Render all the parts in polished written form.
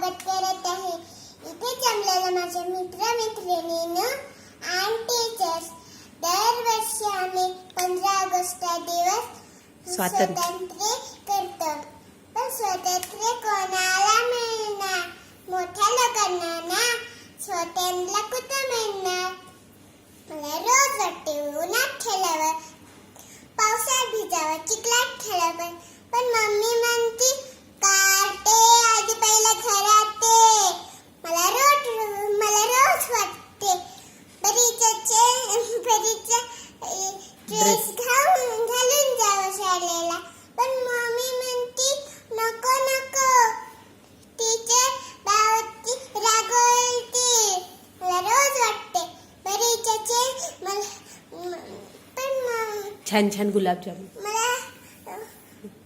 स्वागत करत आहे. इथे जमलेल्या माझ्या मित्र-मैत्रिणींनो आणि टीचर्स, दरवर्षी आम्ही 15 ऑगस्ट दिवस स्वातंत्र्य करतो. पण स्वातंत्र्य कोणाला मिळणार? मोठ्या लोकांना ना. छोट्यांना कुठं मिळणार? मला रोज वाटते उन्हात खेळावं, पावसात भिजावं, चिखलात खेळावं. पण मम्मी म्हणती काटे आधी पहिला घरात ये. मला रोज वाटते बरीच ड्रेस घालून जावं शाळेला. पण मम्मी म्हणती नको नको, टीचर बावरती रागवते. मला रोज वाटते बरीच छान छान गुलाबजामुन. मला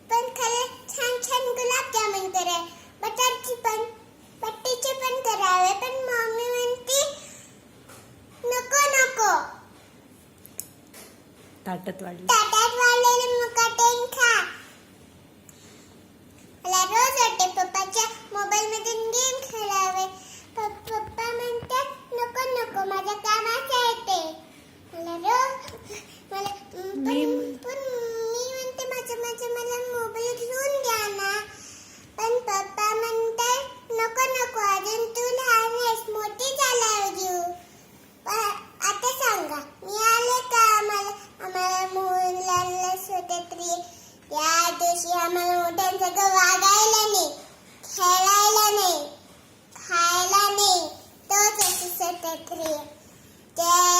पण खरं छान छान गुलाबजामुन कराय, बटरची पण पट्टीचे पण करावे. पण मम्मी म्हणती नको नको, ताटात वाढलेले मुकाटेन खा. मला रोज वाटते पप्पाच्या मोबाईल मधून गेम खेळावे. पप्पा म्हणतात नको नको, माझ्या कामाचं आहे ते. मी म्हणते मला मोबाईल घेऊन द्या ना. पण पप्पा म्हणतात नको नको, अजून तू लहान आहेस, मोठी झाल्यावर घेऊ. आता सांगा, मी आले का? आम्हाला मुलांना स्वातंत्र्य या दिवशी आम्हाला मोठ्यांसगळं वागायला नाही, खेळायला नाही, खायला नाही. तोच असं स्वातंत्र्य. जय